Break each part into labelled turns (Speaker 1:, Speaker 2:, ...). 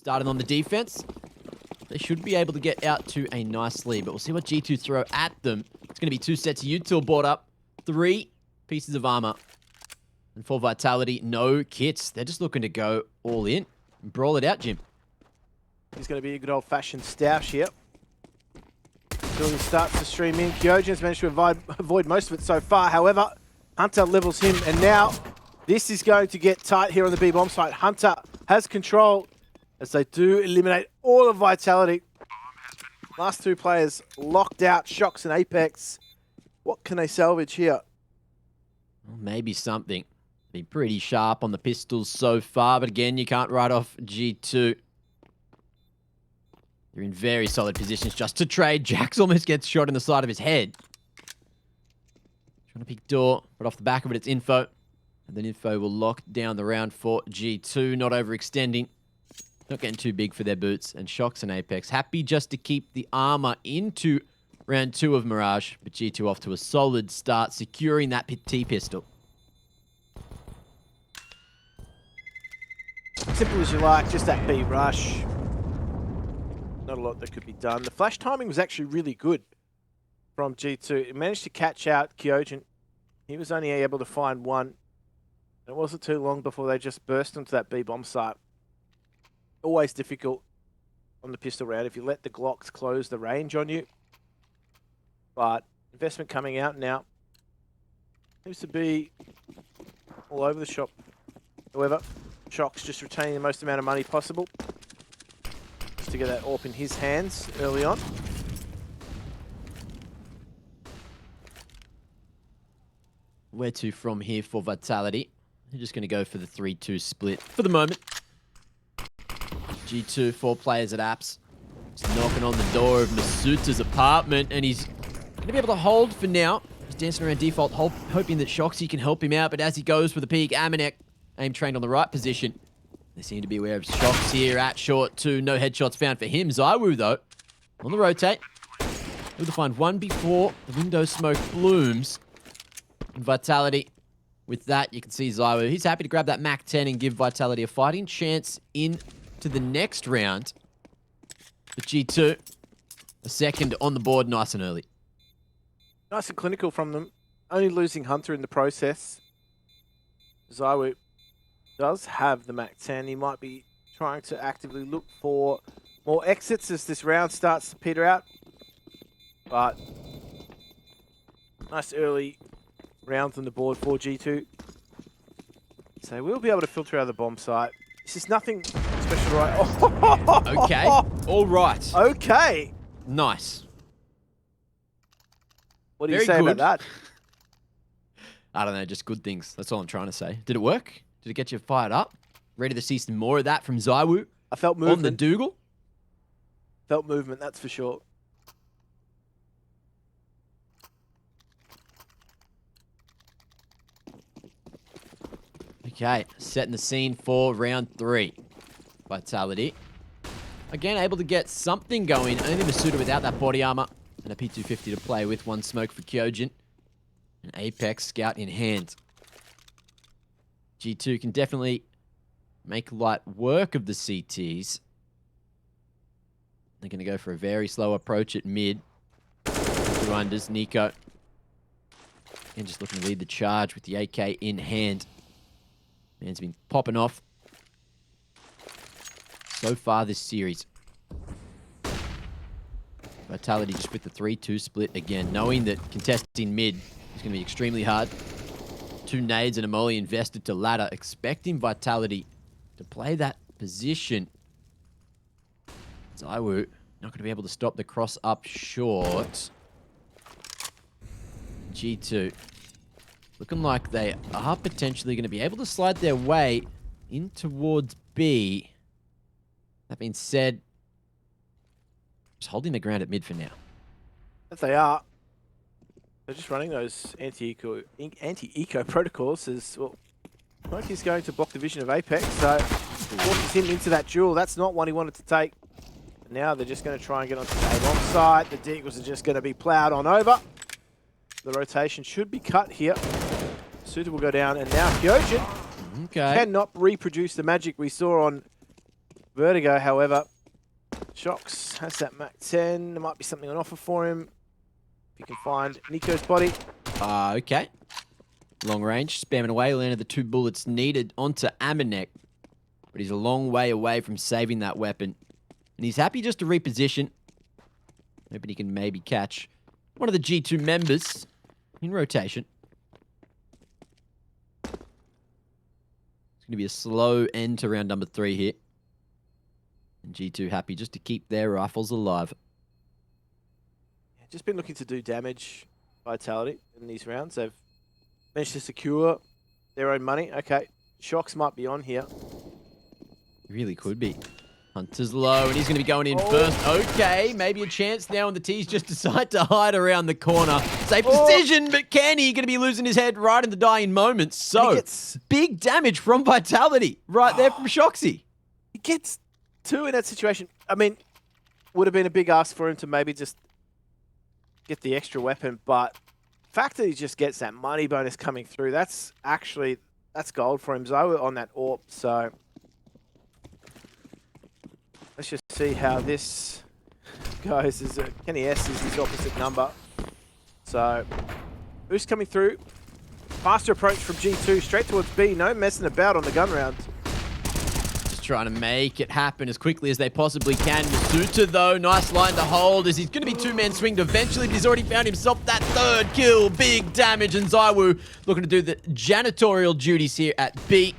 Speaker 1: Starting on the defense. They should be able to get out to a nice lead, but we'll see what G2 throw at them. It's going to be 2 sets of util brought up. 3 pieces of armor. And for Vitality, no kits. They're just looking to go all in and brawl it out, Jim.
Speaker 2: He's going to be a good old-fashioned stoush here. Until he starts to stream in. Kyojin's managed to avoid most of it so far. However, Hunter levels him, and now this is going to get tight here on the B-bomb site. Hunter has control as they do eliminate all of Vitality. Last 2 players locked out, Shox and Apex. What can they salvage here?
Speaker 1: Well, maybe something. Been pretty sharp on the pistols so far, but again, you can't write off G2. They're in very solid positions just to trade. Jax almost gets shot in the side of his head. Trying to pick door, but off the back of it, it's info. And then info will lock down the round for G2, not overextending. Not getting too big for their boots. And Shox and Apex happy just to keep the armor into round 2 of Mirage. But G2 off to a solid start, securing that T-pistol.
Speaker 2: Simple as you like, just that B rush. Not a lot that could be done. The flash timing was actually really good from G2. It managed to catch out Kyojin. He was only able to find one. It wasn't too long before they just burst into that B-bomb site. Always difficult on the pistol round if you let the Glocks close the range on you. But investment coming out now. Seems to be all over the shop. However, Shox just retaining the most amount of money possible. Just to get that AWP in his hands early on.
Speaker 1: Where to from here for Vitality? They're just going to go for the 3-2 split for the moment. G2, 4 players at apps. Just knocking on the door of misutaaa's apartment, and he's going to be able to hold for now. He's dancing around default, hoping that Shoxy can help him out, but as he goes for the peak, AmaNEk, aim trained on the right position. They seem to be aware of Shox here at short 2. No headshots found for him. ZywOo, though, on the rotate. Able to find one before the window smoke blooms. And Vitality, with that, you can see ZywOo. He's happy to grab that Mac 10 and give Vitality a fighting chance into the next round. But G2, a second on the board, nice and early.
Speaker 2: Nice and clinical from them. Only losing Hunter in the process. ZywOo does have the Mac 10. He might be trying to actively look for more exits as this round starts to peter out. But nice early rounds on the board for G2. So we'll be able to filter out the bomb site. This is nothing special, right? Oh.
Speaker 1: Okay. All right.
Speaker 2: Okay.
Speaker 1: Nice.
Speaker 2: What do you say about that?
Speaker 1: I don't know, just good things. That's all I'm trying to say. Did it work? Did it get you fired up? Ready to see some more of that from ZywOo?
Speaker 2: I felt movement.
Speaker 1: On the Dougal?
Speaker 2: Felt movement, that's for sure.
Speaker 1: Okay, setting the scene for round 3. Vitality. Again, able to get something going. Only misutaaa without that body armor. And a P250 to play with. 1 smoke for Kyojin. An Apex scout in hand. G2 can definitely make light work of the CTs. They're going to go for a very slow approach at mid. 2 unders, NiKo. And just looking to lead the charge with the AK in hand. Man's been popping off so far this series. Vitality just with the 3-2 split again, knowing that contesting mid is going to be extremely hard. 2 nades and a molly invested to ladder, expecting Vitality to play that position. ZywOo not going to be able to stop the cross up short. G2 looking like they are potentially going to be able to slide their way in towards B. That being said, just holding the ground at mid for now.
Speaker 2: If they are, they're just running those anti-eco protocols as well. Smokey's going to block the vision of Apex, so forces him into that duel. That's not one he wanted to take. And now they're just going to try and get onto the A-bomb site. The Deagles are just going to be ploughed on over. The rotation should be cut here. Suta will go down, and now Kyojin cannot reproduce the magic we saw on Vertigo, however, Shox has that Mac 10. There might be something on offer for him. If you can find NiKo's body.
Speaker 1: Okay. Long range, spamming away, landed the 2 bullets needed onto AmaNEk. But he's a long way away from saving that weapon. And he's happy just to reposition. Hoping he can maybe catch one of the G2 members in rotation. It's going to be a slow end to round number 3 here. And G2 happy just to keep their rifles alive.
Speaker 2: Yeah, just been looking to do damage, Vitality, in these rounds. They've managed to secure their own money. Okay, Shox might be on here.
Speaker 1: Really could be. Hunter's low, and he's going to be going in first. Okay, maybe a chance now, and the T's just decide to hide around the corner. Safe decision, but Kenny going to be losing his head right in the dying moments. So, big damage from Vitality right there from Shoxy.
Speaker 2: He gets 2 in that situation. I mean, would have been a big ask for him to maybe just get the extra weapon, but the fact that he just gets that money bonus coming through, that's gold for him. ZywOo on that AWP, so let's just see how this goes. Kenny S is his opposite number. So, boost coming through. Faster approach from G2, straight towards B. No messing about on the gun round.
Speaker 1: Just trying to make it happen as quickly as they possibly can. misutaaa, though, nice line to hold as he's going to be 2-man swinged eventually, but he's already found himself that 3rd kill. Big damage, and ZywOo looking to do the janitorial duties here at B.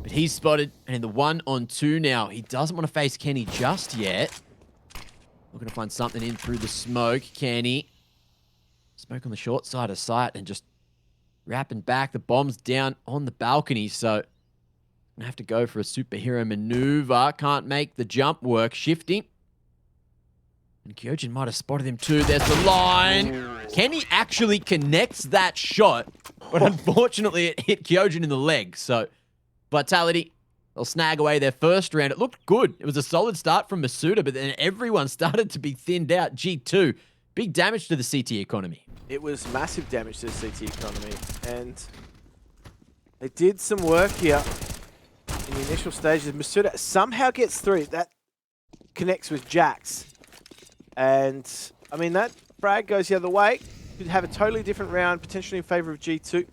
Speaker 1: But he's spotted, and in the 1-on-2 now. He doesn't want to face Kenny just yet. Looking to find something in through the smoke. Kenny. Smoke on the short side of sight and just wrapping back. The bomb's down on the balcony, so gonna have to go for a superhero maneuver. Can't make the jump work. Shifting. And Kyojin might have spotted him too. There's the line. Kenny actually connects that shot, but unfortunately it hit Kyojin in the leg, so Vitality, they'll snag away their first round. It looked good. It was a solid start from misutaaa, but then everyone started to be thinned out. G2, big damage to the CT economy. It
Speaker 2: was massive damage to the CT economy, and they did some work here in the initial stages. misutaaa somehow gets through. That connects with Jax, and I mean, that frag goes the other way. Could have a totally different round, potentially in favor of G2.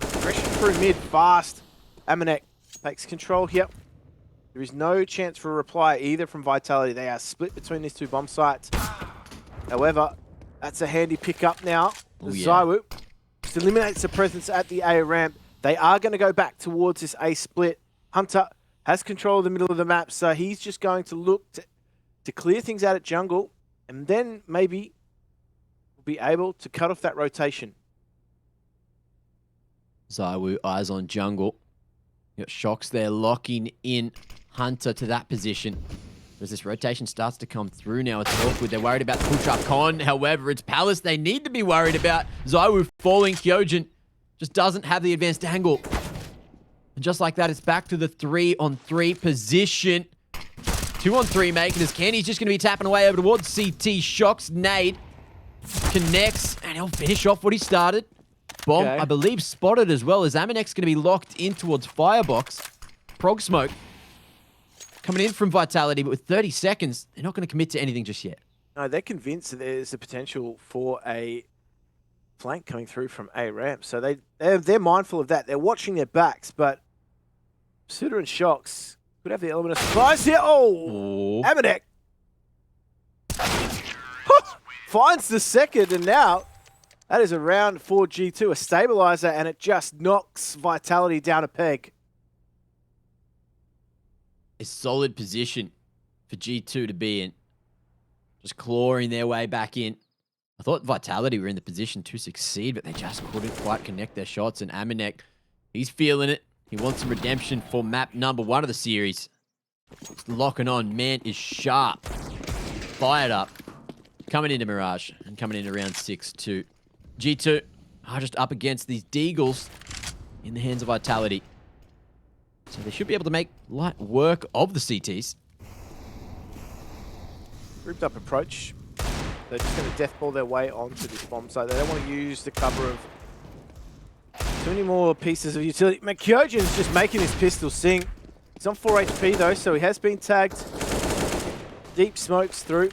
Speaker 2: Aggression through mid, fast. AmaNEk takes control here. There is no chance for a reply either from Vitality. They are split between these 2 bomb sites. However, that's a handy pickup now. ZywOo just eliminates the presence at the A ramp. They are going to go back towards this A split. Hunter has control of the middle of the map, so he's just going to look to clear things out at jungle, and then maybe will be able to cut off that rotation.
Speaker 1: ZywOo, eyes on jungle. You got Shox there locking in Hunter to that position. As this rotation starts to come through now, it's awkward. They're worried about the push up con. However, it's Palace they need to be worried about. ZywOo falling. Kyojin just doesn't have the advanced angle. And just like that, it's back to the 3-on-3 position. 2-on-3 making as Kenny's just going to be tapping away over towards CT. Shox nade connects, and he'll finish off what he started. Bomb, I believe, spotted as well, as AmaNEk's going to be locked in towards Firebox. Prog smoke coming in from Vitality, but with 30 seconds, they're not going to commit to anything just yet.
Speaker 2: No, they're convinced that there's a potential for a flank coming through from A ramp, so they're mindful of that. They're watching their backs, but misutaaa and Shox could have the element of surprise here. Oh, AmaNEk finds the second, and now that is a round for G2, a stabilizer, and it just knocks Vitality down a peg.
Speaker 1: A solid position for G2 to be in. Just clawing their way back in. I thought Vitality were in the position to succeed, but they just couldn't quite connect their shots. And AmaNEk, he's feeling it. He wants some redemption for map number 1 of the series. Just locking on. Man is sharp. Fired up. Coming into Mirage and coming into round 6 too. G2 are just up against these Deagles in the hands of Vitality. So they should be able to make light work of the CTs.
Speaker 2: Grouped up approach. They're just going to deathball their way onto this bomb site. They don't want to use the cover of Too many more pieces of utility. Kyojin's just making his pistol sing. He's on 4 HP though, so he has been tagged. Deep smokes through.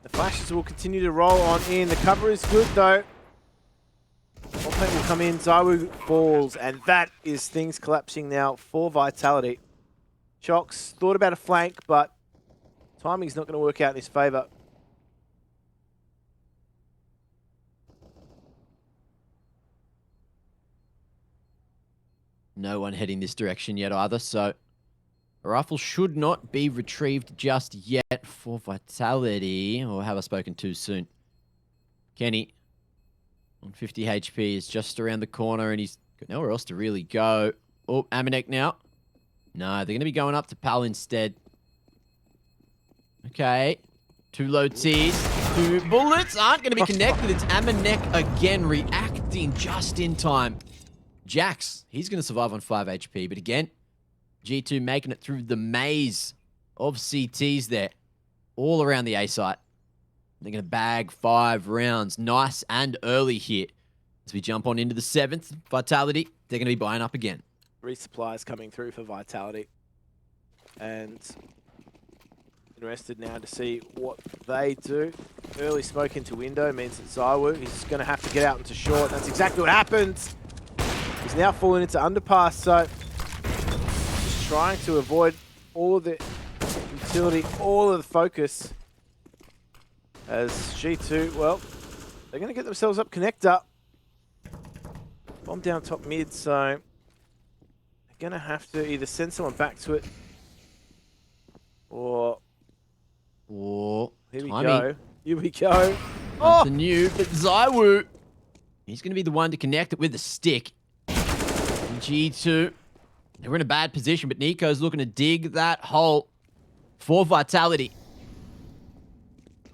Speaker 2: The flashes will continue to roll on in. The cover is good though. Paint will come in. ZywOo falls, and that is things collapsing now for Vitality. Shocks thought about a flank, but timing's not going to work out in his favor.
Speaker 1: No one heading this direction yet either, so a rifle should not be retrieved just yet for Vitality. Or have I spoken too soon? Kenny on 50 HP is just around the corner, and he's got nowhere else to really go. Oh, AmaNEk now. No, they're going to be going up to Pal instead. Okay. 2 low Ts. 2 bullets aren't going to be connected. It's AmaNEk again, reacting just in time. Jax, he's going to survive on 5 HP, but again, G2 making it through the maze of CTs there, all around the A site. They're going to bag 5 rounds, nice and early here. As we jump on into the 7th, Vitality, they're going to be buying up again.
Speaker 2: Resupplies coming through for Vitality. And interested now to see what they do. Early smoke into window means that ZywOo, he's going to have to get out into short. That's exactly what happens. He's now falling into underpass, so just trying to avoid all of the utility, all of the focus. As G2, well, they're going to get themselves up connector. Bomb down top mid, so they're going to have to either send someone back to it or... here we go. Here we go.
Speaker 1: Oh! The new, but ZywOo, he's going to be the one to connect it with the stick. And G2, they were in a bad position, but NiKo's looking to dig that hole for Vitality.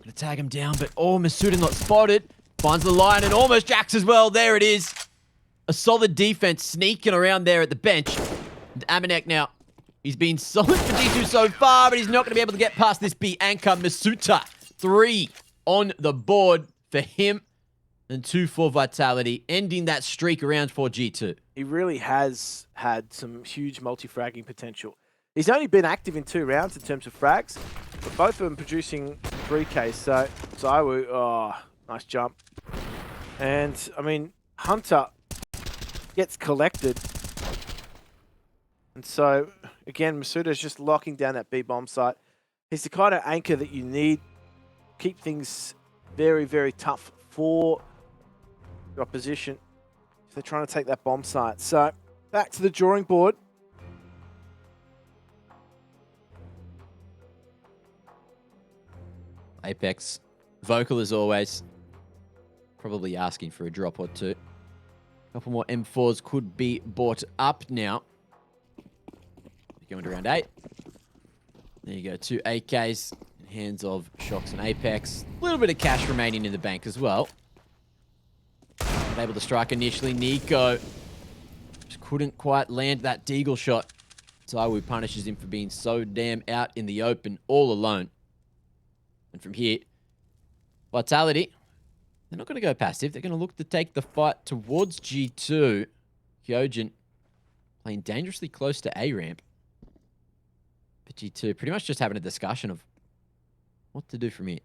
Speaker 1: Gonna tag him down, but misutaaa not spotted. Finds the line and almost jacks as well. There it is. A solid defense sneaking around there at the bench. And AmaNEk now. He's been solid for G2 so far, but he's not going to be able to get past this B anchor. misutaaa, 3 on the board for him. And 2 for Vitality, ending that streak around for G2.
Speaker 2: He really has had some huge multi-fragging potential. He's only been active in 2 rounds in terms of frags, but both of them producing 3K. So ZywOo, oh, nice jump. And, I mean, Hunter gets collected. And so, again, misutaaa is just locking down that B bomb site. He's the kind of anchor that you need. Keep things very, very tough for the opposition if they're trying to take that bomb site. So, back to the drawing board.
Speaker 1: Apex, vocal as always. Probably asking for a drop or 2. A couple more M4s could be bought up now. Going to round 8. There you go, 2 AKs in hands of Shocks and Apex. A little bit of cash remaining in the bank as well. Not able to strike initially. NiKo just couldn't quite land that deagle shot. ZywOo punishes him for being so damn out in the open, all alone. And from here, Vitality, they're not going to go passive. They're going to look to take the fight towards G2. Kyojin playing dangerously close to A ramp. But G2 pretty much just having a discussion of what to do from here.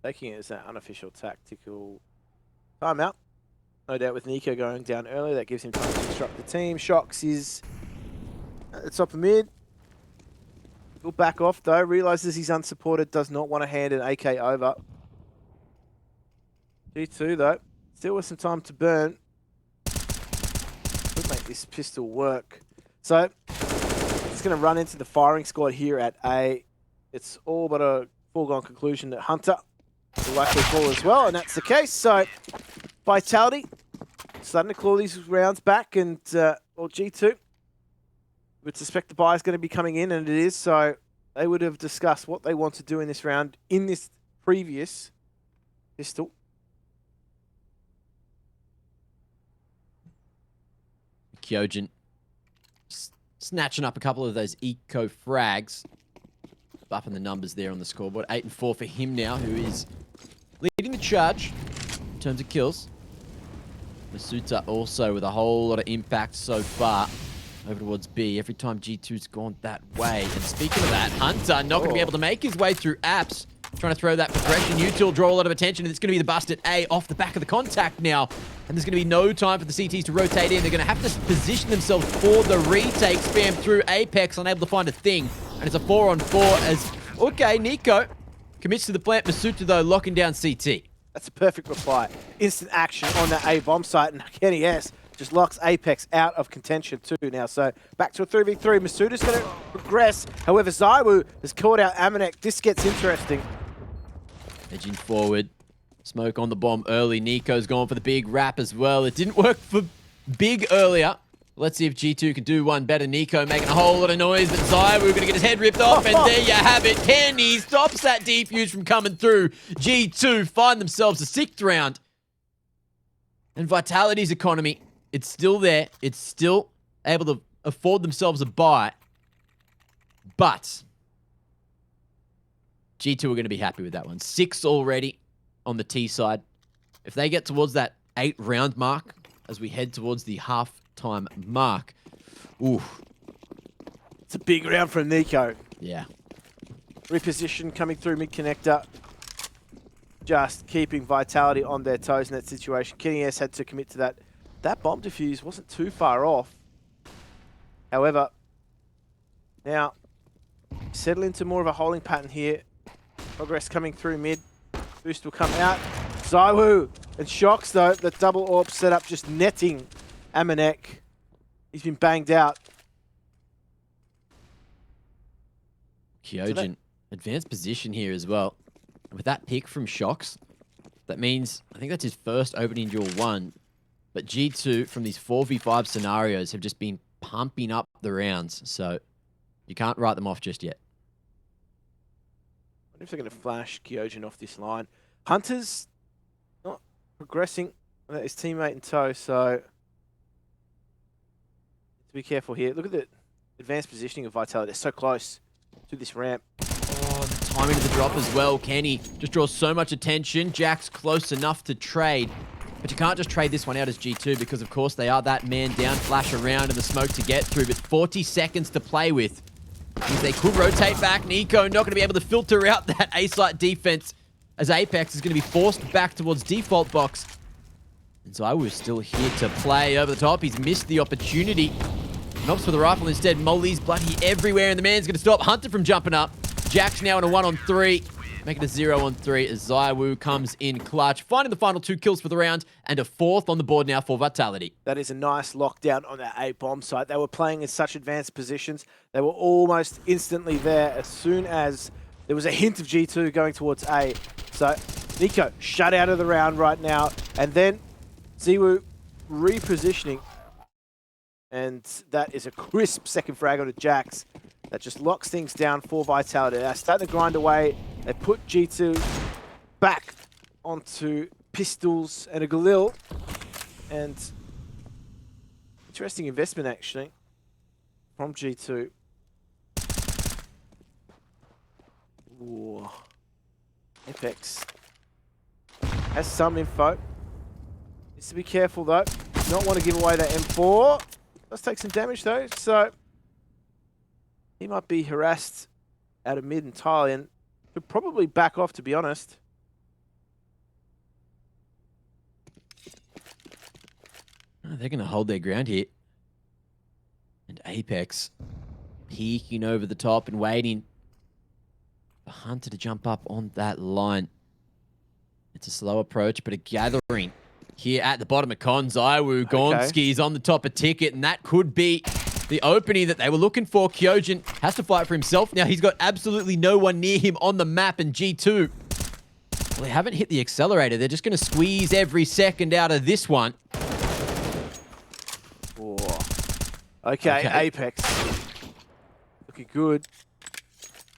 Speaker 2: Taking it as an unofficial tactical timeout. No doubt with NiKo going down early, that gives him time to instruct the team. Shocks is at the top of mid. He'll back off though, realizes he's unsupported, does not want to hand an AK over. G2 though, still with some time to burn. Could make this pistol work. So, it's going to run into the firing squad here at A. It's all but a foregone conclusion that Hunter will likely fall as well, and that's the case. So, Vitality starting to claw these rounds back, and well, G2 would suspect the buy is going to be coming in, and it is. So, they would have discussed what they want to do in this round in this previous pistol.
Speaker 1: Kyojin snatching up a couple of those eco frags. Buffing the numbers there on the scoreboard. 8 and 4 for him now, who is leading the charge in terms of kills. misutaaa also with a whole lot of impact so far over towards B. Every time G2's gone that way. And speaking of that, Hunter not going to be able to make his way through apps. Trying to throw that progression. Util draw a lot of attention, and it's going to be the bust at A off the back of the contact now. And there's going to be no time for the CTs to rotate in. They're going to have to position themselves for the retake. Spam through Apex, unable to find a thing. And it's a 4-on-4 as, okay, NiKo commits to the plant. misutaaa, though, locking down CT.
Speaker 2: That's a perfect reply. Instant action on that A bomb site, and Kenny S just locks Apex out of contention too now. So back to a 3v3. misutaaa's going to progress. However, ZywOo has caught out AmaNEk. This gets interesting.
Speaker 1: Edging forward. Smoke on the bomb early. NiKo's gone for the big wrap as well. It didn't work for big earlier. Let's see if G2 can do one better. NiKo making a whole lot of noise, but ZywOo going to get his head ripped off, and there you have it. Kenny stops that defuse from coming through. G2 find themselves a 6th round. And Vitality's economy, it's still there. It's still able to afford themselves a buy. But G2 are going to be happy with that one. 6 already on the T side. If they get towards that 8-round mark as we head towards the half-time mark, ooh.
Speaker 2: It's a big round from NiKo.
Speaker 1: Yeah.
Speaker 2: Reposition coming through mid-connector. Just keeping Vitality on their toes in that situation. Kenny S had to commit to that. That bomb defuse wasn't too far off. However, now settle into more of a holding pattern here. Progress coming through mid. Boost will come out. ZywOo and Shox, though, the double AWP setup just netting AmaNEk. He's been banged out.
Speaker 1: Kyojin, advanced position here as well. With that pick from Shox, that means, I think that's his first opening duel 1. But G2, from these 4v5 scenarios, have just been pumping up the rounds. So you can't write them off just yet.
Speaker 2: I wonder if they're going to flash Kyojin off this line. Hunter's not progressing without his teammate in tow, so to be careful here. Look at the advanced positioning of Vitality. They're so close to this ramp.
Speaker 1: Oh, the timing of the drop as well. Kenny just draws so much attention. Jack's close enough to trade. But you can't just trade this one out as G2 because, of course, they are that man down, flash around in the smoke to get through. But 40 seconds to play with. Means they could rotate back. NiKo not going to be able to filter out that A-site defense as Apex is going to be forced back towards default box. And ZywOo is still here to play over the top. He's missed the opportunity. And opts for the rifle instead. Molly's bloody everywhere, and the man's going to stop Hunter from jumping up. Jack's now in a 1-on-3. Make it a 0-on-3 as ZywOo comes in clutch, finding the final 2 kills for the round and a 4th on the board now for Vitality.
Speaker 2: That is a nice lockdown on that A bomb site. They were playing in such advanced positions. They were almost instantly there as soon as there was a hint of G2 going towards A. So NiKo shut out of the round right now, and then ZywOo repositioning. And that is a crisp second frag onto Jax. That just locks things down for Vitality. They're starting to grind away. They put G2 back onto pistols and a Galil. And interesting investment, actually, from G2. Ooh. Apex has some info. Needs to be careful, though. Does not want to give away that M4. Does take some damage, though, so he might be harassed out of mid entirely and could probably back off, to be honest.
Speaker 1: Oh, they're going to hold their ground here. And Apex peeking over the top and waiting for Hunter to jump up on that line. It's a slow approach, but a gathering here at the bottom of con. ZywOo, Gonski's on the top of ticket, and that could be the opening that they were looking for. Kyojin has to fight for himself. Now he's got absolutely no one near him on the map, and G2, well, they haven't hit the accelerator. They're just going to squeeze every second out of this one.
Speaker 2: Oh. Okay, Apex. Looking good.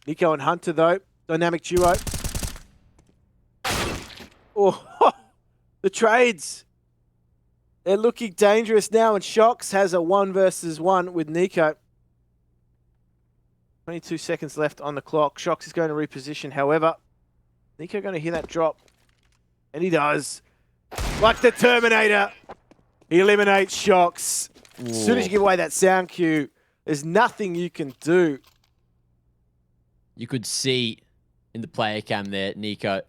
Speaker 2: NiKo and Hunter, though. Dynamic duo. Oh, the trades. They're looking dangerous now, and Shox has a 1 versus 1 with NiKo. 22 seconds left on the clock. Shox is going to reposition. However, NiKo going to hear that drop. And he does. Like the Terminator. He eliminates Shocks.
Speaker 1: Whoa.
Speaker 2: As soon as you give away that sound cue, there's nothing you can do.
Speaker 1: You could see in the player cam there, NiKo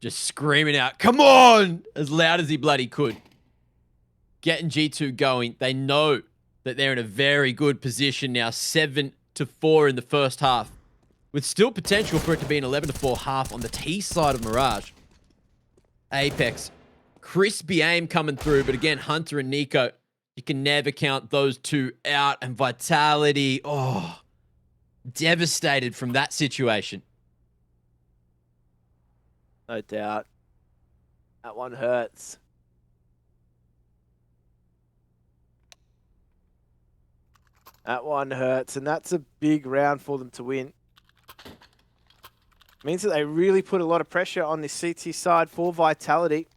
Speaker 1: just screaming out, "Come on!" as loud as he bloody could. Getting G2 going. They know that they're in a very good position now. 7-4 in the first half. With still potential for it to be an 11-4 half on the T side of Mirage. Apex. Crispy aim coming through, but again, Hunter and NiKo, you can never count those two out. And Vitality, oh, devastated from that situation.
Speaker 2: No doubt. That one hurts. That one hurts, and that's a big round for them to win. Means that they really put a lot of pressure on this CT side for Vitality.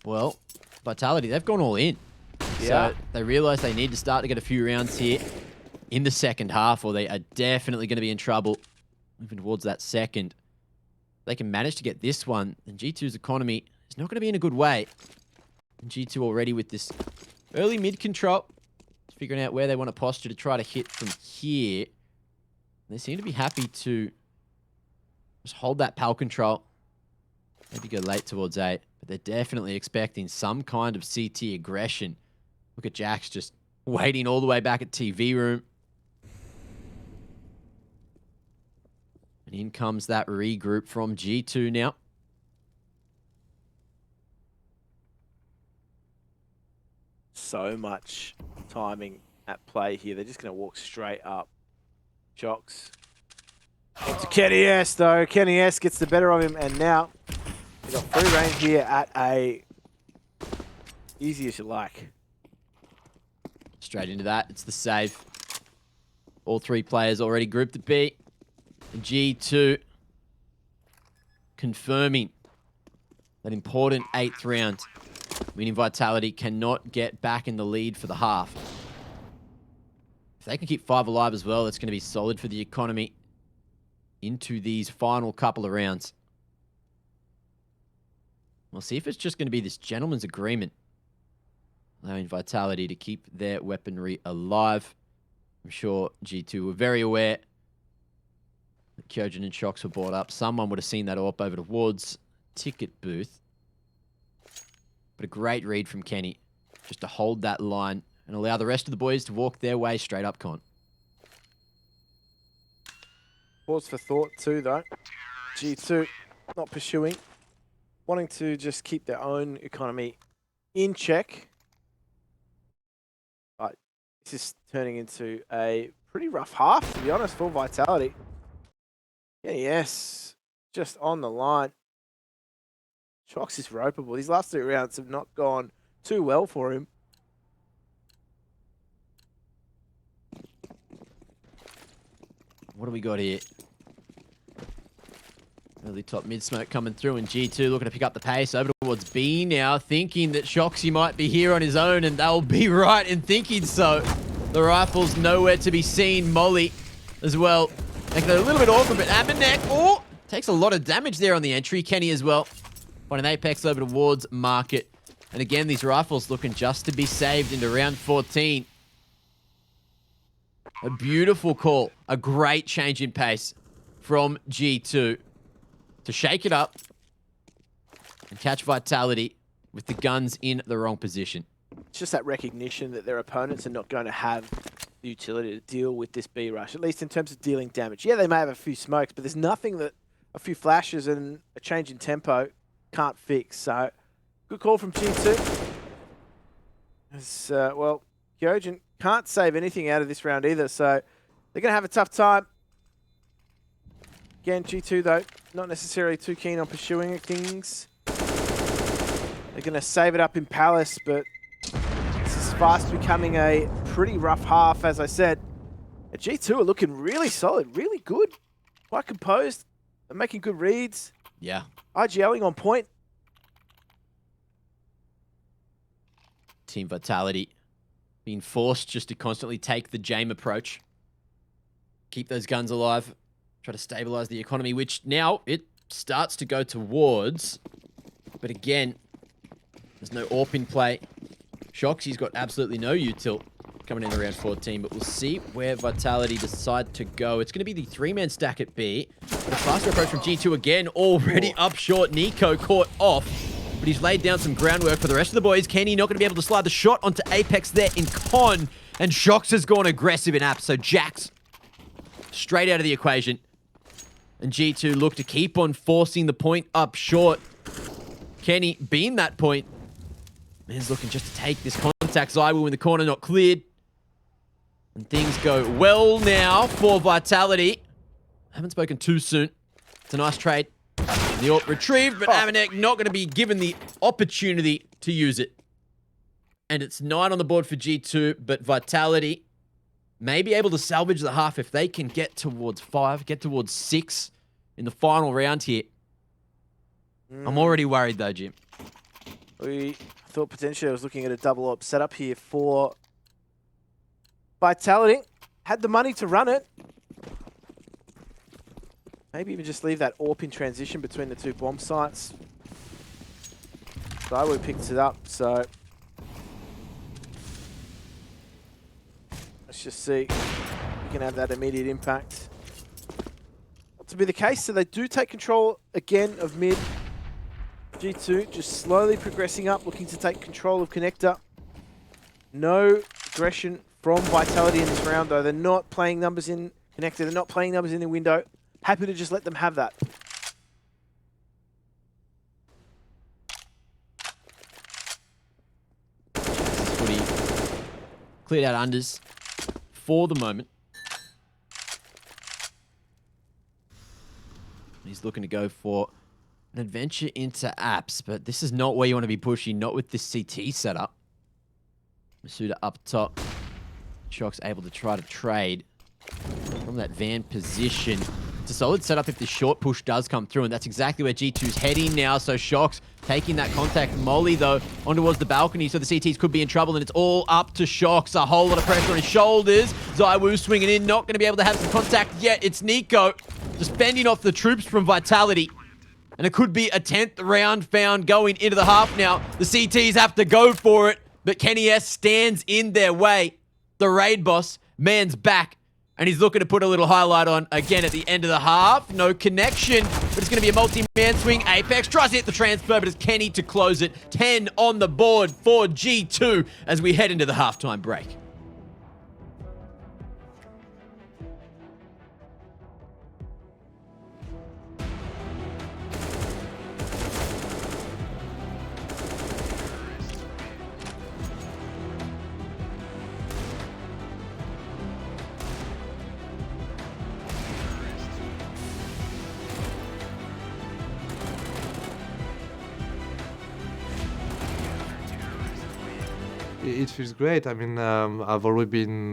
Speaker 1: Well, Vitality, they've gone all in.
Speaker 2: Yeah.
Speaker 1: So they realize they need to start to get a few rounds here in the second half, or they are definitely going to be in trouble moving towards that second. If they can manage to get this one, then G2's economy is not going to be in a good way. And G2 already with this early mid control, figuring out where they want to posture to try to hit from here. They seem to be happy to just hold that PAL control. Maybe go late towards 8, but they're definitely expecting some kind of CT aggression. Look at Jax just waiting all the way back at TV room. And in comes that regroup from G2 now.
Speaker 2: So much timing at play here. They're just going to walk straight up. Shocks. It's Kenny S, though. Kenny S gets the better of him, and now he's got free reign here at a easy as you like.
Speaker 1: Straight into that. It's the save. All three players already grouped at B. G2 confirming that important 8th round. Meaning Vitality cannot get back in the lead for the half. If they can keep 5 alive as well, that's going to be solid for the economy into these final couple of rounds. We'll see if it's just going to be this gentleman's agreement, allowing Vitality to keep their weaponry alive. I'm sure G2 were very aware that Kyojin and Shocks were brought up. Someone would have seen that AWP over towards ticket booth. But a great read from Kenny, just to hold that line and allow the rest of the boys to walk their way straight up con.
Speaker 2: Pause for thought too, though. G2 not pursuing, wanting to just keep their own economy in check. But this is turning into a pretty rough half, to be honest, for Vitality. Yeah, yes, just on the line. Shocks is ropeable. These last 3 rounds have not gone too well for him.
Speaker 1: What do we got here? Early top mid smoke coming through, and G2 looking to pick up the pace over towards B now, thinking that Shoxy might be here on his own, and they'll be right in thinking so. The rifle's nowhere to be seen. Molly as well. Making it a little bit awkward, but AmaNEk, oh, takes a lot of damage there on the entry. Kenny as well. Finding Apex over towards Market. And again, these rifles looking just to be saved into round 14. A beautiful call. A great change in pace from G2 to shake it up and catch Vitality with the guns in the wrong position.
Speaker 2: It's just that recognition that their opponents are not going to have the utility to deal with this B rush, at least in terms of dealing damage. Yeah, they may have a few smokes, but there's nothing that a few flashes and a change in tempo can't fix. So, good call from G2. As, well, Kyojin can't save anything out of this round either, so they're going to have a tough time. Again, G2, though, not necessarily too keen on pursuing things. They're going to save it up in Palace, but this is fast becoming a pretty rough half, as I said. G2 are looking really solid, really good, quite composed. They're making good reads.
Speaker 1: Yeah.
Speaker 2: IGLing on point.
Speaker 1: Team Vitality being forced just to constantly take the Jame approach. Keep those guns alive. Try to stabilize the economy, which now it starts to go towards. But again, there's no AWP in play. Shoxy's got absolutely no util coming in around 14, but we'll see where Vitality decide to go. It's going to be the 3-man stack at B. But a faster approach from G2 again, already up short. NiKo caught off, but he's laid down some groundwork for the rest of the boys. Kenny not going to be able to slide the shot onto Apex there in Con, and Shox has gone aggressive in App, so Jax straight out of the equation. And G2 look to keep on forcing the point up short. Kenny being that point. Man's looking just to take this contact. ZywOo in the corner, not cleared. And things go well now for Vitality. Haven't spoken too soon. It's a nice trade. The AWP retrieved, but AmaNEk not going to be given the opportunity to use it. And it's 9 on the board for G2, but Vitality may be able to salvage the half if they can get towards 5, get towards 6 in the final round here. I'm already worried though, Jim.
Speaker 2: We thought potentially I was looking at a double AWP setup here for Vitality. Had the money to run it. Maybe even just leave that AWP in transition between the two bomb sites. ZywOo picks it up, so let's just see if we can have that immediate impact. Not to be the case, so they do take control again of mid. G2 just slowly progressing up, looking to take control of Connector. No aggression from Vitality in this round, though. They're not playing numbers in Connector. They're not playing numbers in the window. Happy to just let them have that.
Speaker 1: Footy cleared out unders for the moment. He's looking to go for an adventure into apps, but this is not where you want to be pushing, not with this CT setup. misutaaa up top. Shox able to try to trade from that van position. It's a solid setup if the short push does come through, and that's exactly where G2's heading now. So Shox taking that contact. Molly, though, on towards the balcony, so the CTs could be in trouble, and it's all up to Shox. A whole lot of pressure on his shoulders. ZywOo swinging in, not going to be able to have some contact yet. It's NiKo just fending off the troops from Vitality. And it could be a 10th round found going into the half now. The CTs have to go for it, but Kenny S stands in their way. The raid boss, man's back, and he's looking to put a little highlight on again at the end of the half. No connection, but it's going to be a multi-man swing. Apex tries to hit the transfer, but it's Kenny to close it. 10 on the board for G2 as we head into the halftime break.
Speaker 3: It feels great. I mean,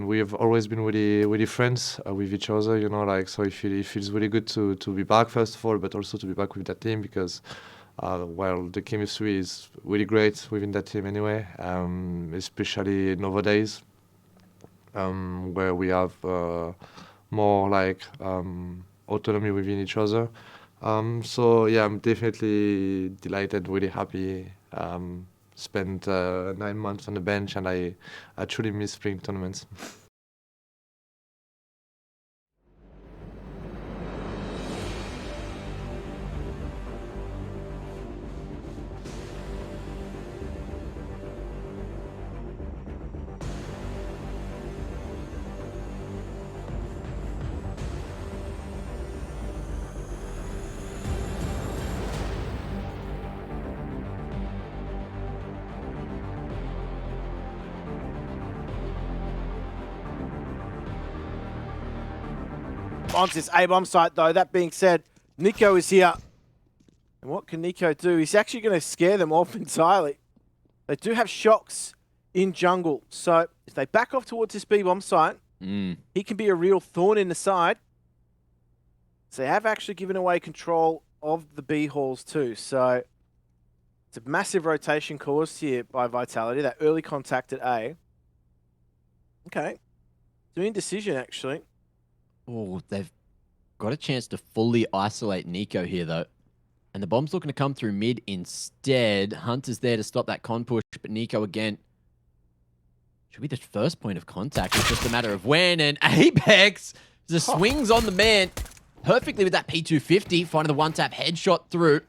Speaker 3: we've always been really friends with each other, you know, like, so it feels really good to be back, first of all, but also to be back with that team because, well, the chemistry is really great within that team anyway, especially nowadays, where we have more like autonomy within each other. So yeah, I'm definitely delighted, really happy. Spent 9 months on the bench, and I truly miss spring tournaments.
Speaker 2: On this A-bomb site, though. That being said, NiKo is here. And what can NiKo do? He's actually going to scare them off entirely. They do have Shox in jungle. So if they back off towards this B-bomb site, he can be a real thorn in the side. So they have actually given away control of the B halls too. So it's a massive rotation caused here by Vitality. That early contact at A. Okay. Doing decision, actually.
Speaker 1: Oh, they've got a chance to fully isolate NiKo here, though. And the bomb's looking to come through mid instead. Hunter's there to stop that con push, but NiKo again should be the first point of contact. It's just a matter of when. And Apex just swings on the man perfectly with that P250, finding the one-tap headshot through.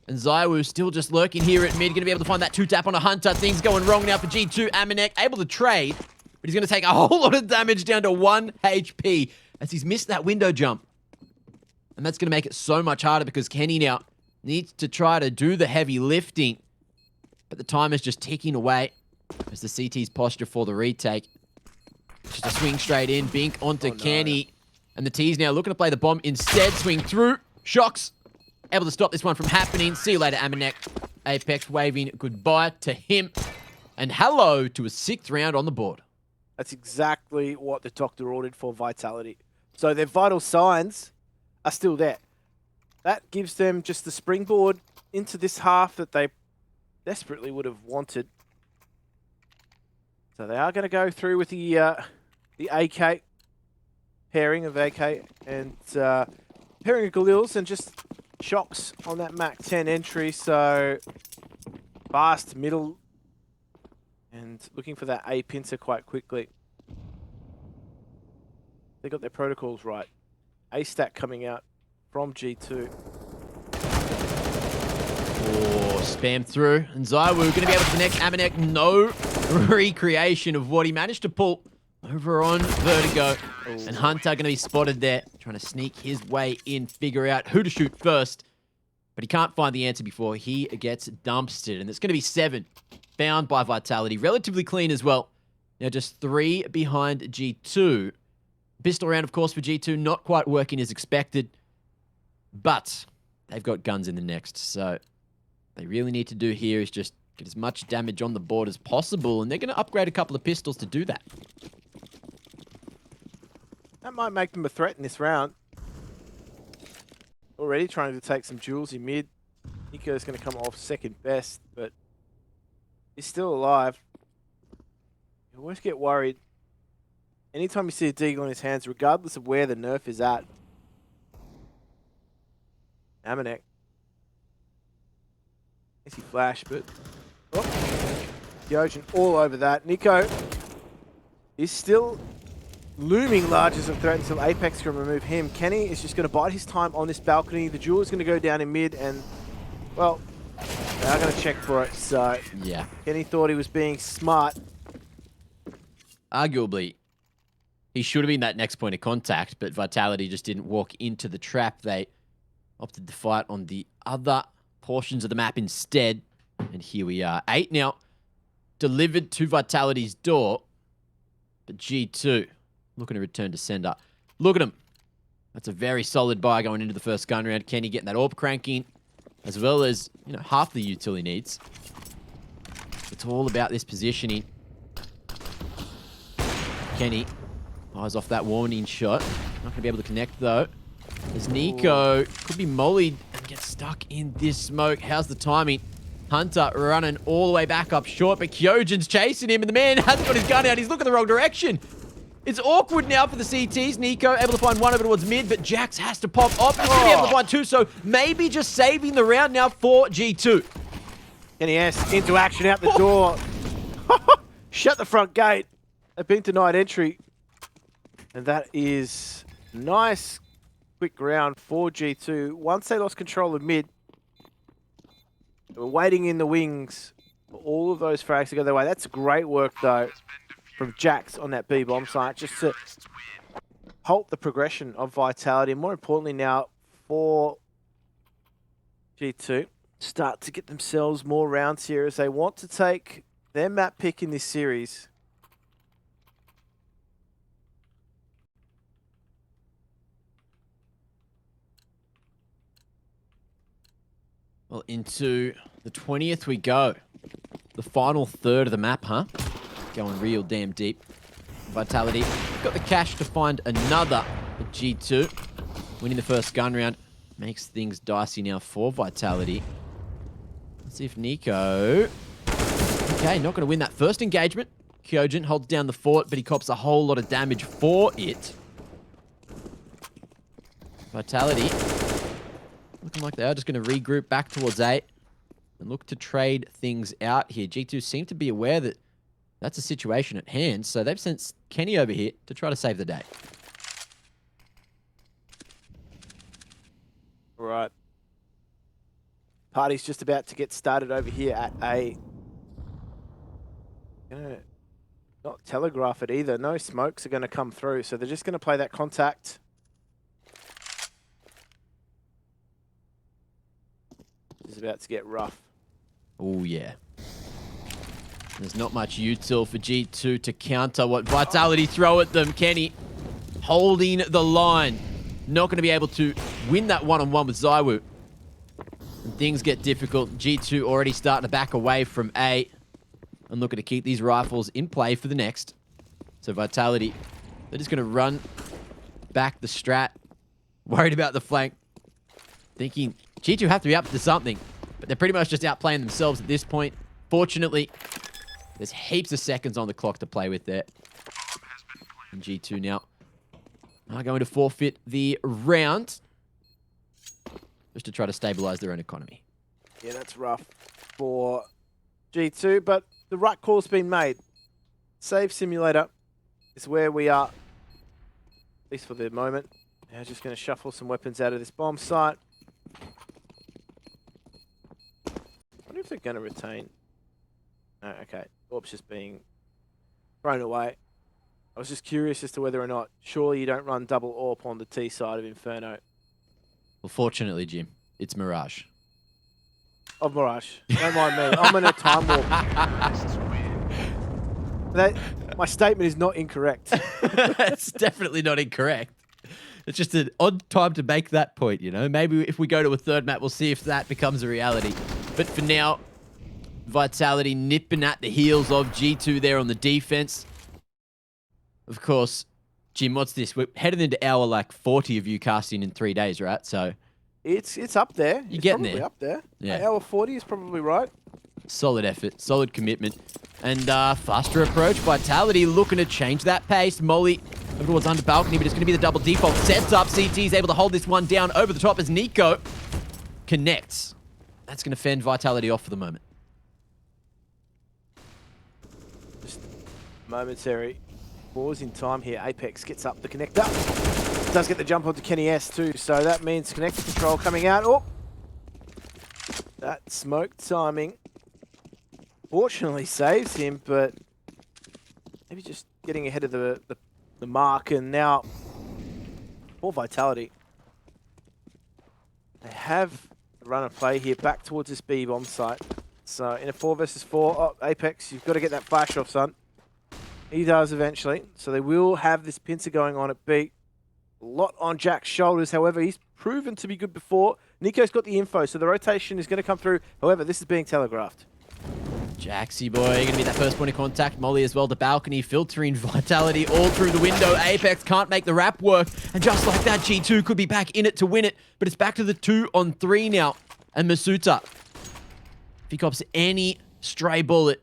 Speaker 1: And ZywOo still just lurking here at mid, going to be able to find that two-tap on a Hunter. Things going wrong now for G2. AmaNEk able to trade, but he's going to take a whole lot of damage down to 1 HP as he's missed that window jump. And that's going to make it so much harder because Kenny now needs to try to do the heavy lifting. But the time is just ticking away as the CT's posture for the retake. Just a swing straight in. Bink onto Kenny. And the T's now looking to play the bomb instead. Swing through. Shocks. Able to stop this one from happening. See you later, AmaNEk. Apex waving goodbye to him. And hello to a 6th round on the board.
Speaker 2: That's exactly what the doctor ordered for Vitality. So their vital signs are still there. That gives them just the springboard into this half that they desperately would have wanted. So they are going to go through with the AK pairing of AK and pairing of Galils and just shocks on that Mac 10 entry. So fast middle and looking for that A pincer quite quickly. They got their protocols right. A stack coming out from G2.
Speaker 1: Oh, spam through. And ZywOo going to be able to connect AmaNEk. No recreation of what he managed to pull over on Vertigo. Ooh. And Hunter going to be spotted there, trying to sneak his way in, figure out who to shoot first. But he can't find the answer before he gets dumpstered. And it's going to be 7 found by Vitality. Relatively clean as well. Now just 3 behind G2. Pistol round, of course, for G2. Not quite working as expected. But they've got guns in the next. So they really need to do here is just get as much damage on the board as possible. And they're going to upgrade a couple of pistols to do that.
Speaker 2: That might make them a threat in this round. Already trying to take some jewels in mid. NiKo's going to come off second best, but he's still alive. You always get worried. Anytime you see a deagle in his hands, regardless of where the nerf is at. AmaNEk. Easy flash, but... Oh, Kyojin all over that. NiKo is still looming large as a threat until Apex can remove him. Kenny is just going to bide his time on this balcony. The jewel is going to go down in mid and, well, they are going to check for it. So,
Speaker 1: yeah,
Speaker 2: Kenny thought he was being smart.
Speaker 1: Arguably, he should have been that next point of contact, but Vitality just didn't walk into the trap. They opted to fight on the other portions of the map instead. And here we are. 8 now delivered to Vitality's door. But G2 looking to return to sender. Look at him. That's a very solid buy going into the first gun round. Kenny getting that AWP cranking, as well as, you know, half the utility needs. It's all about this positioning. Kenny eyes off that warning shot. Not going to be able to connect, though. As NiKo could be mollied and get stuck in this smoke. How's the timing? Hunter running all the way back up short, but Kyojin's chasing him, and the man hasn't got his gun out. He's looking the wrong direction. It's awkward now for the CTs. NiKo able to find one over towards mid, but Jax has to pop off. He's going to be able to find 2, so maybe just saving the round now for G2.
Speaker 2: Kenny S into action out the door. Shut the front gate. They've been denied entry. And that is nice quick round for G2. Once they lost control of mid, they were waiting in the wings for all of those frags to go their way. That's great work, though, from Jax on that B-bomb site, just to halt the progression of Vitality. And more importantly now, for G2, start to get themselves more rounds here as they want to take their map pick in this series.
Speaker 1: Well, into the 20th we go. The final third of the map, huh? Going real damn deep. Vitality got the cash to find another at G2. Winning the first gun round makes things dicey now for Vitality. Let's see if NiKo... Okay, not going to win that first engagement. Kyojin holds down the fort, but he cops a whole lot of damage for it. Vitality looking like they are just going to regroup back towards 8 and look to trade things out here. G2 seem to be aware that that's a situation at hand, so they've sent Kenny over here to try to save the day.
Speaker 2: Right. Party's just about to get started over here at A. Gonna not telegraph it either. No smokes are going to come through, so they're just going to play that contact. This is about to get rough.
Speaker 1: Oh, yeah. There's not much util for G2 to counter what Vitality throw at them. Kenny holding the line. Not going to be able to win that one-on-one with ZywOo. And things get difficult. G2 already starting to back away from A. And looking to keep these rifles in play for the next. So Vitality, they're just going to run back the strat. Worried about the flank. Thinking G2 have to be up to something. But they're pretty much just outplaying themselves at this point. Fortunately, there's heaps of seconds on the clock to play with there. And G2 now are going to forfeit the round. Just to try to stabilize their own economy.
Speaker 2: Yeah, that's rough for G2, but the right call's been made. Save simulator is where we are, at least for the moment. Now just going to shuffle some weapons out of this bomb site. I wonder if they're going to retain. No, okay. Orb's just being thrown away. I was just curious as to whether or not, surely you don't run double AWP on the T side of Inferno.
Speaker 1: Well, fortunately, Jim, it's Mirage.
Speaker 2: Of Mirage. Don't mind me. I'm in a time warp. My statement is not incorrect.
Speaker 1: It's definitely not incorrect. It's just an odd time to make that point, you know? Maybe if we go to a third map, we'll see if that becomes a reality. But for now, Vitality nipping at the heels of G2 there on the defense. Of course, Jim, what's this? We're headed into hour like 40 of you casting in 3 days, right? So
Speaker 2: it's up there.
Speaker 1: You're getting
Speaker 2: probably
Speaker 1: there.
Speaker 2: Up there.
Speaker 1: Yeah.
Speaker 2: Hour 40 is probably right.
Speaker 1: Solid effort, solid commitment, and faster approach. Vitality looking to change that pace. Molly over towards under balcony, but it's going to be the double default. Sets up. CT is able to hold this one down over the top as NiKo connects. That's going to fend Vitality off for the moment.
Speaker 2: Just momentary pause in time here. Apex gets up the connector. Does get the jump onto Kenny S too, so that means connector control coming out. Oh! That smoke timing fortunately saves him, but maybe just getting ahead of the mark, and now for Vitality. They have a run and play here back towards this B bomb site. So in a 4 versus 4, oh, Apex, you've got to get that flash off, son. He does eventually. So they will have this pincer going on at B. A lot on Jack's shoulders, however, he's proven to be good before. NiKo's got the info, so the rotation is going to come through. However, this is being telegraphed.
Speaker 1: Jaxie boy, going to be that first point of contact. Molly as well, the balcony, filtering Vitality all through the window. Apex can't make the wrap work. And just like that, G2 could be back in it to win it. But it's back to the 2-on-3 now. And misutaaa, if he cops any stray bullet,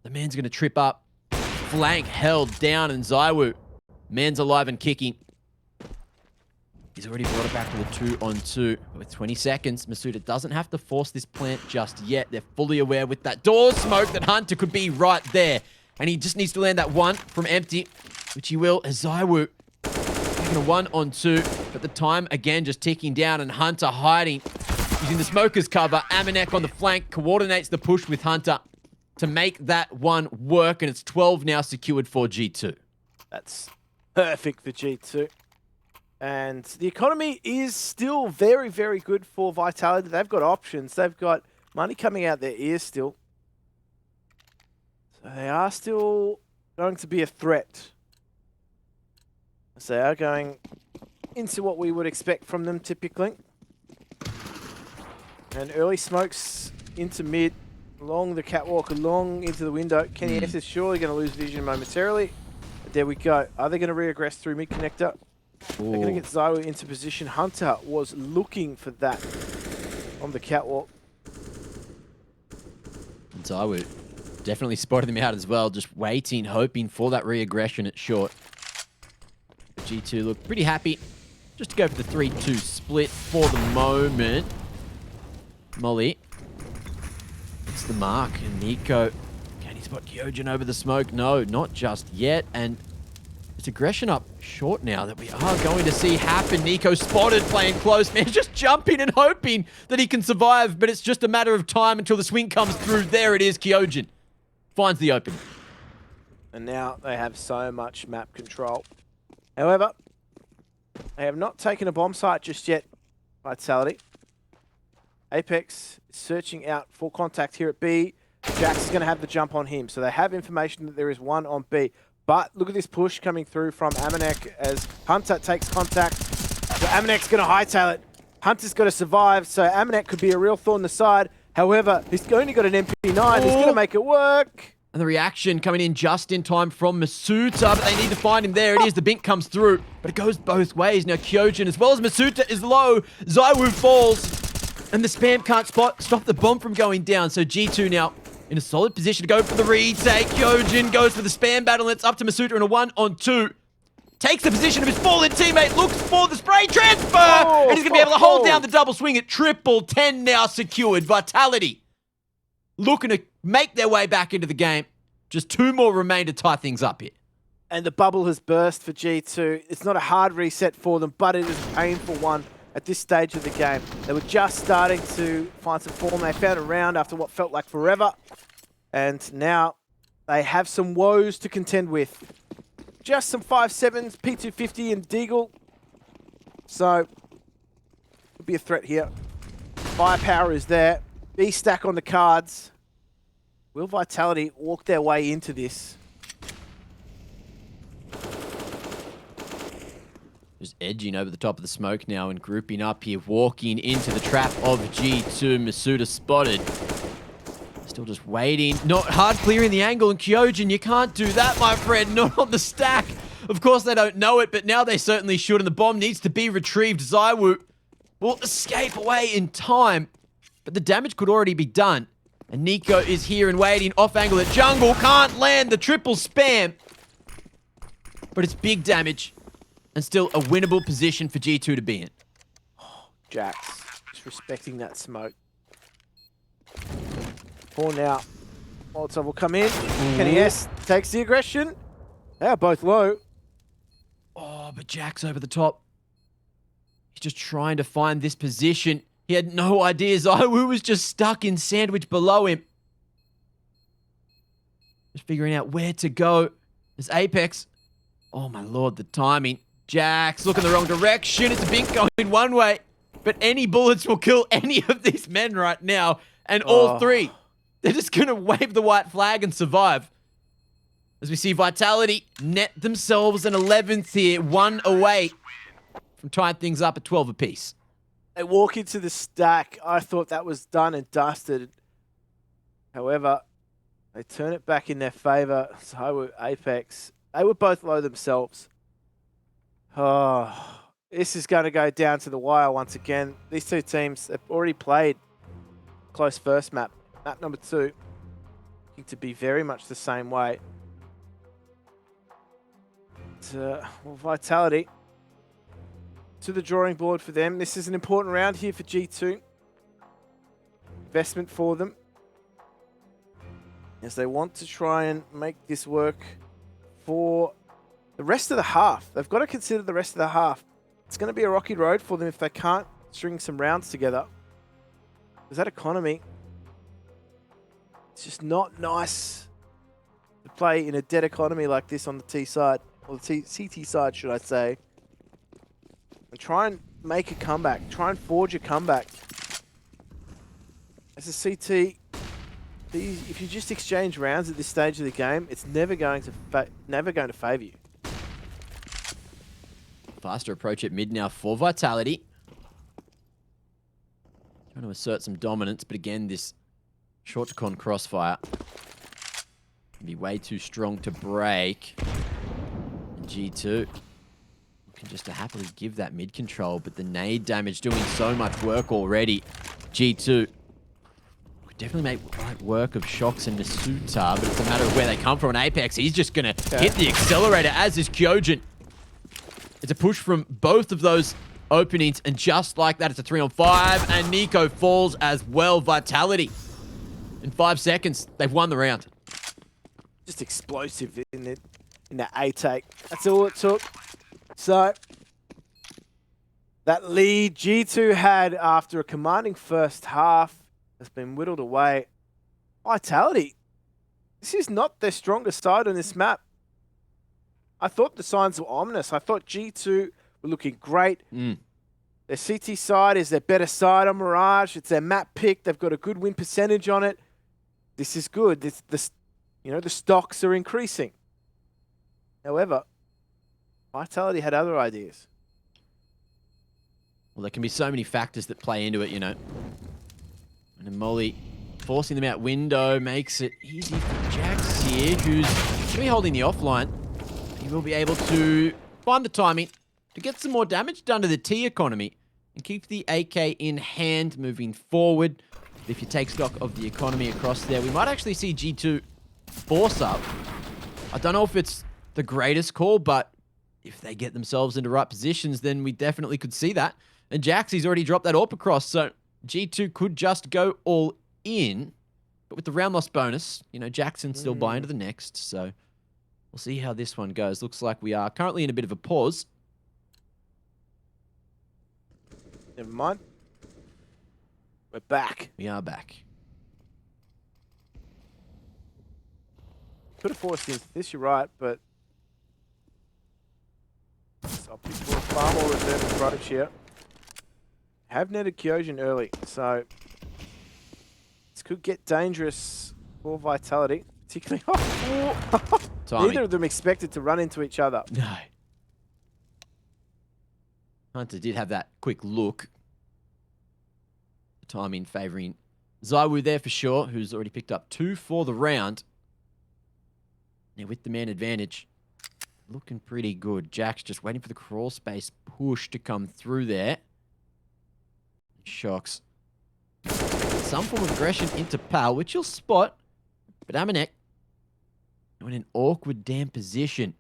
Speaker 1: the man's going to trip up. Flank held down, and ZywOo, man's alive and kicking. He's already brought it back to the 2-on-2. With 20 seconds, misutaaa doesn't have to force this plant just yet. They're fully aware with that door smoke that Hunter could be right there. And he just needs to land that one from empty, which he will as ZywOo taking a 1-on-2. But the time, again, just ticking down, and Hunter hiding. Using the smoker's cover. AmaNEk on the flank coordinates the push with Hunter to make that one work. And it's 12 now secured for G2.
Speaker 2: That's perfect for G2. And the economy is still very, very good for Vitality. They've got options. They've got money coming out their ears still. So they are still going to be a threat. So they are going into what we would expect from them typically. And early smokes into mid, along the catwalk, along into the window. Kenny S is surely going to lose vision momentarily. But there we go. Are they going to reaggress through mid connector? They're going to get ZywOo into position. Hunter was looking for that on the catwalk.
Speaker 1: And ZywOo definitely spotted him out as well, just waiting, hoping for that reaggression at short. But G2 look pretty happy just to go for the 3-2 split for the moment. Molly. It's the mark. And NiKo. Can he spot Kyojin over the smoke? No, not just yet. And it's aggression up short now that we are going to see happen. NiKo spotted, playing close. Man, just jumping and hoping that he can survive. But it's just a matter of time until the swing comes through. There it is. Kyojin finds the opening.
Speaker 2: And now they have so much map control. However, they have not taken a bomb site just yet. Vitality. Apex is searching out for contact here at B. Jax is going to have the jump on him. So they have information that there is one on B. But look at this push coming through from AmaNEk as Hunter takes contact. So AmaNEk's going to hightail it. Hunter's got to survive, so AmaNEk could be a real thorn in the side. However, he's only got an MP9. He's going to make it work.
Speaker 1: And the reaction coming in just in time from misutaaa, but they need to find him. There it is. The bink comes through, but it goes both ways. Now Kyojin, as well as misutaaa, is low. ZywOo falls, and the spam can't stop the bomb from going down. So G2 now in a solid position to go for the retake. Kyojin goes for the spam battle, and it's up to misutaaa in a 1-on-2. Takes the position of his fallen teammate, looks for the spray transfer, and he's going to be able to hold down the double swing at triple 10 now secured. Vitality looking to make their way back into the game. Just 2 more remain to tie things up here.
Speaker 2: And the bubble has burst for G2. It's not a hard reset for them, but it is a painful one at this stage of the game. They were just starting to find some form. They found a round after what felt like forever. And now they have some woes to contend with. Just some 5.7s, P250 and Deagle. So, could be a threat here. Firepower is there. B-stack on the cards. Will Vitality walk their way into this?
Speaker 1: Just edging over the top of the smoke now and grouping up here, walking into the trap of G2. misutaaa spotted. Still just waiting. Not hard clearing the angle, and Kyojin, you can't do that, my friend. Not on the stack. Of course, they don't know it, but now they certainly should, and the bomb needs to be retrieved. ZywOo will escape away in time, but the damage could already be done. And NiKo is here and waiting. Off angle at jungle. Can't land the triple spam. But it's big damage. And still a winnable position for G2 to be in.
Speaker 2: Jax, just respecting that smoke. For now. Molotov will come in. Kenny S takes the aggression. They are both low.
Speaker 1: Oh, but Jax over the top. He's just trying to find this position. He had no idea. ZywOo was just stuck in sandwich below him. Just figuring out where to go. There's Apex. Oh my lord, the timing. Jax looking the wrong direction. It's a bink going one way. But any bullets will kill any of these men right now. And all 3. They're just going to wave the white flag and survive. As we see Vitality net themselves an 11th here. 1 away from tying things up at 12 apiece.
Speaker 2: They walk into the stack. I thought that was done and dusted. However, they turn it back in their favor. ZywOo, Apex. They were both low themselves. Oh, this is going to go down to the wire once again. These 2 teams have already played close first map. Map number 2 looking to be very much the same way. Well, Vitality to the drawing board for them. This is an important round here for G2. Investment for them, as they want to try and make this work for the rest of the half. They've got to consider the rest of the half. It's going to be a rocky road for them if they can't string some rounds together. Because that economy, it's just not nice to play in a dead economy like this on the T side, or the CT side, should I say. And try and make a comeback. Try and forge a comeback. As a CT, if you just exchange rounds at this stage of the game, it's never going to favour you.
Speaker 1: Faster approach at mid now for Vitality. Trying to assert some dominance, but again, this short to con crossfire can be way too strong to break. And G2 can just happily give that mid control, but the nade damage doing so much work already. G2 could definitely make right work of Shox and misutaaa, but it's a matter of where they come from. And Apex, he's just going to hit the accelerator, as is Kyojin. It's a push from both of those openings, and just like that, it's a 3-on-5, and NiKo falls as well. Vitality. In 5 seconds, they've won the round.
Speaker 2: Just explosive in that A take. That's all it took. So that lead G2 had after a commanding first half has been whittled away. Vitality. This is not their strongest side on this map. I thought the signs were ominous. I thought G2 were looking great. Their CT side is their better side on Mirage. It's their map pick. They've got a good win percentage on it. This is good. The stocks are increasing. However, Vitality had other ideas.
Speaker 1: Well, there can be so many factors that play into it, you know. And Molly forcing them out window makes it easy for Jax here, who's going to be holding the offline. He will be able to find the timing to get some more damage done to the T economy and keep the AK in hand moving forward. But if you take stock of the economy across there, we might actually see G2 force up. I don't know if it's the greatest call, but if they get themselves into right positions, then we definitely could see that. And Jax, he's already dropped that AWP across, so G2 could just go all in. But with the round loss bonus, you know, Jackson still buy into the next, so we'll see how this one goes. Looks like we are currently in a bit of a pause.
Speaker 2: Never mind. We're back.
Speaker 1: We are back.
Speaker 2: Could have forced into this, you're right, but I'll pick for a far more reserved approach here. Have netted Kyojin early, so this could get dangerous for Vitality, particularly. Neither of them expected to run into each other.
Speaker 1: No. Hunter did have that quick look. The timing favouring ZywOo there for sure, who's already picked up 2 for the round. Now with the man advantage, looking pretty good. Jack's just waiting for the crawl space push to come through there. Shocks. Some form of aggression into Pal, which you'll spot. But AmaNEk in an awkward damn position.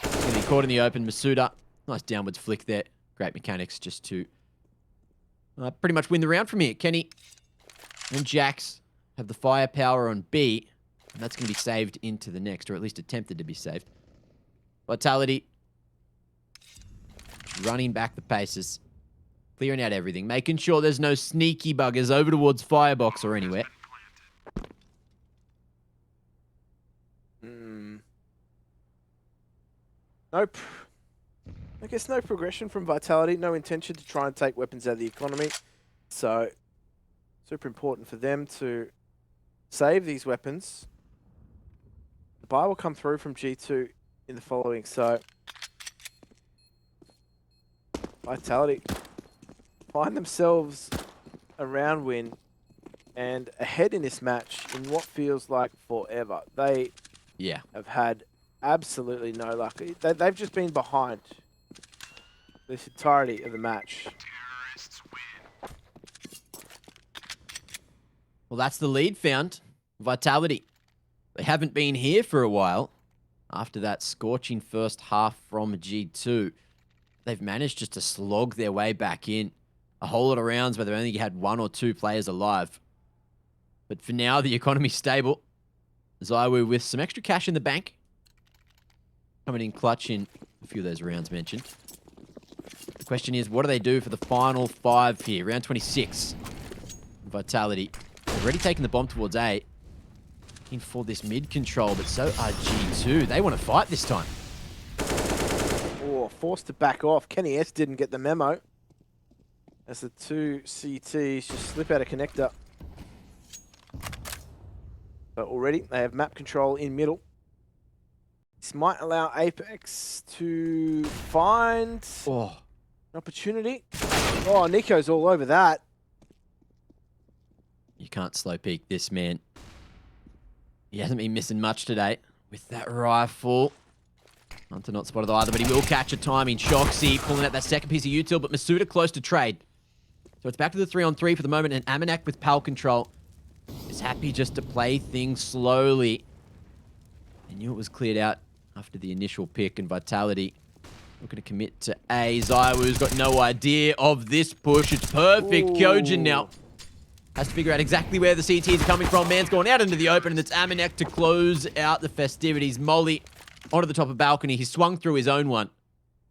Speaker 1: He's going to be caught in the open. misutaaa, nice downwards flick there. Great mechanics just to pretty much win the round from here. Kenny and Jax have the firepower on B. And that's going to be saved into the next, or at least attempted to be saved. Vitality running back the paces. Clearing out everything. Making sure there's no sneaky buggers over towards Firebox or anywhere.
Speaker 2: Nope. I guess no progression from Vitality. No intention to try and take weapons out of the economy. So, super important for them to save these weapons. The buy will come through from G2 in the following. So, Vitality find themselves a round win and ahead in this match in what feels like forever. They have had absolutely no luck. They've just been behind this entirety of the match.
Speaker 1: Well, that's the lead found. Vitality. They haven't been here for a while. After that scorching first half from G2, they've managed just to slog their way back in. A whole lot of rounds where they've only had 1 or 2 players alive. But for now, the economy's stable. ZywOo with some extra cash in the bank. Coming in clutch in a few of those rounds mentioned. The question is, what do they do for the final 5 here? Round 26. Vitality. Already taking the bomb towards A. Looking for this mid control, but so are G2. They want to fight this time.
Speaker 2: Oh, forced to back off. Kenny S didn't get the memo. As the 2 CTs just slip out of connector. But already they have map control in middle. This might allow Apex to find an opportunity. Oh, NiKo's all over that.
Speaker 1: You can't slow peek this man. He hasn't been missing much today with that rifle. Hunter not spotted either, but he will catch a timing. Shoxy pulling out that second piece of util, but misutaaa close to trade. So it's back to the 3-on-3 for the moment, and AmaNEk with PAL control is happy just to play things slowly. They knew it was cleared out after the initial pick, and Vitality Looking to commit to A. ZywOo's got no idea of this push. It's perfect.
Speaker 2: Ooh.
Speaker 1: Kyojin now has to figure out exactly where the CTs are coming from. Man's going out into the open, and it's AmaNEk to close out the festivities. Molly onto the top of balcony. He swung through his own one,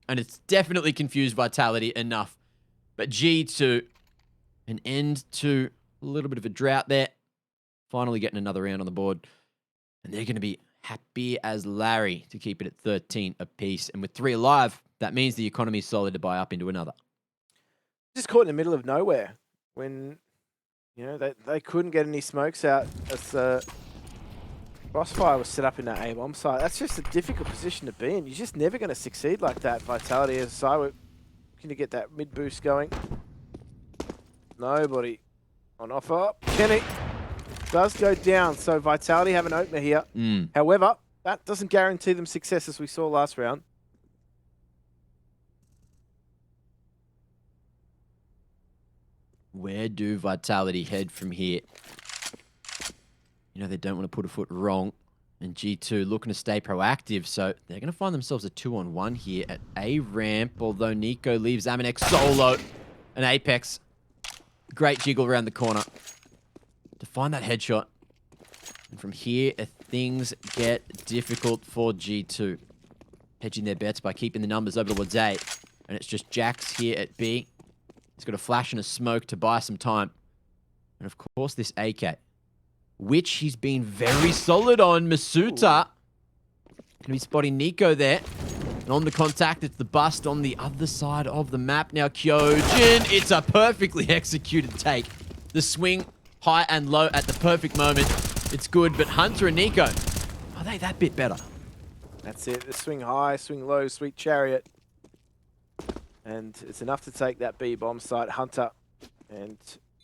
Speaker 1: and it's definitely confused Vitality enough. But G2, an end to a little bit of a drought there. Finally getting another round on the board. And they're going to be happy as Larry to keep it at 13 apiece. And with 3 alive, that means the economy is solid to buy up into another.
Speaker 2: Just caught in the middle of nowhere when, you know, they couldn't get any smokes out as the Crossfire was set up in that A-bomb site. That's just a difficult position to be in. You're just never going to succeed like that. Vitality as ZywOo looking to get that mid boost going. Nobody on offer. Kenny does go down, so Vitality have an opener here. However, that doesn't guarantee them success as we saw last round.
Speaker 1: Where do Vitality head from here? You know, they don't want to put a foot wrong. And G2 looking to stay proactive, so they're going to find themselves a 2-on-1 here at A ramp, although NiKo leaves AmaNEk solo. And Apex, great jiggle around the corner to find that headshot. And from here, things get difficult for G2. Hedging their bets by keeping the numbers over towards A. And it's just Jax here at B. He's got a flash and a smoke to buy some time. And of course, this AK, which he's been very solid on. misutaaa gonna be spotting NiKo there. And on the contact, it's the bust on the other side of the map. Now Kyojin, it's a perfectly executed take. The swing high and low at the perfect moment. It's good, but Hunter and NiKo, are they that bit better?
Speaker 2: That's it. The swing high, swing low, sweet chariot. And it's enough to take that B bomb site. Hunter and